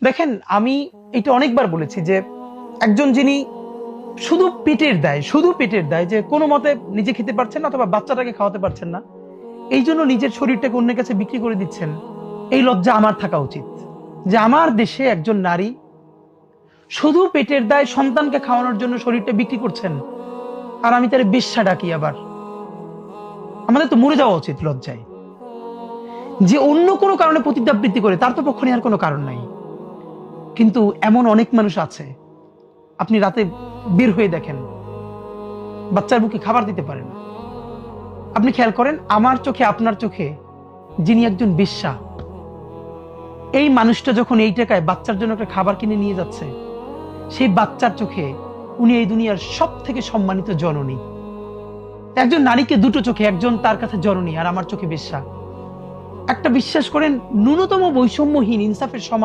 দেখেন, আমি এটা অনেকবার বলেছি যে একজন যিনি শুধু পেটের দায় যে কোনো মতে নিজে খেতে পারছেন না অথবা বাচ্চাটাকে খাওয়াতে পারছেন না, এই জন্য নিজের শরীরটাকে অন্যের কাছে বিক্রি করে দিচ্ছেন, এই লজ্জা আমার থাকা উচিত যে আমার দেশে একজন নারী শুধু পেটের দায় সন্তানকে খাওয়ানোর জন্য শরীরটা বিক্রি করছেন, আর আমি তার বেশ্যা ডাকি। আবার আমাদের তো মরে যাওয়া উচিত লজ্জায়। যে অন্য কোনো কারণে পতিতাবৃত্তি করে তার তো পক্ষ নেওয়ার কোনো কারণ নাই, কিন্তু এমন অনেক মানুষ আছে, আপনি রাতে বের হয়ে দেখেন বাচ্চার বুকে খাবার দিতে পারে না। আপনি খেয়াল করেন, আমার চোখে আপনার চোখে যিনি একজন বেশ্যা, এই মানুষটা যখন এই টাকায় বাচ্চার জন্য একটা খাবার কিনে নিয়ে যাচ্ছে, সেই বাচ্চার চোখে উনি এই দুনিয়ার সব থেকে সম্মানিত জননী। একজন নারীকে দুটো চোখে, একজন তার কাছে জননী আর আমার চোখে বেশ্যা। একটা বিশ্বাস করেন, ন্যূনতম বৈষম্যহীন ইনসাফের সমাজ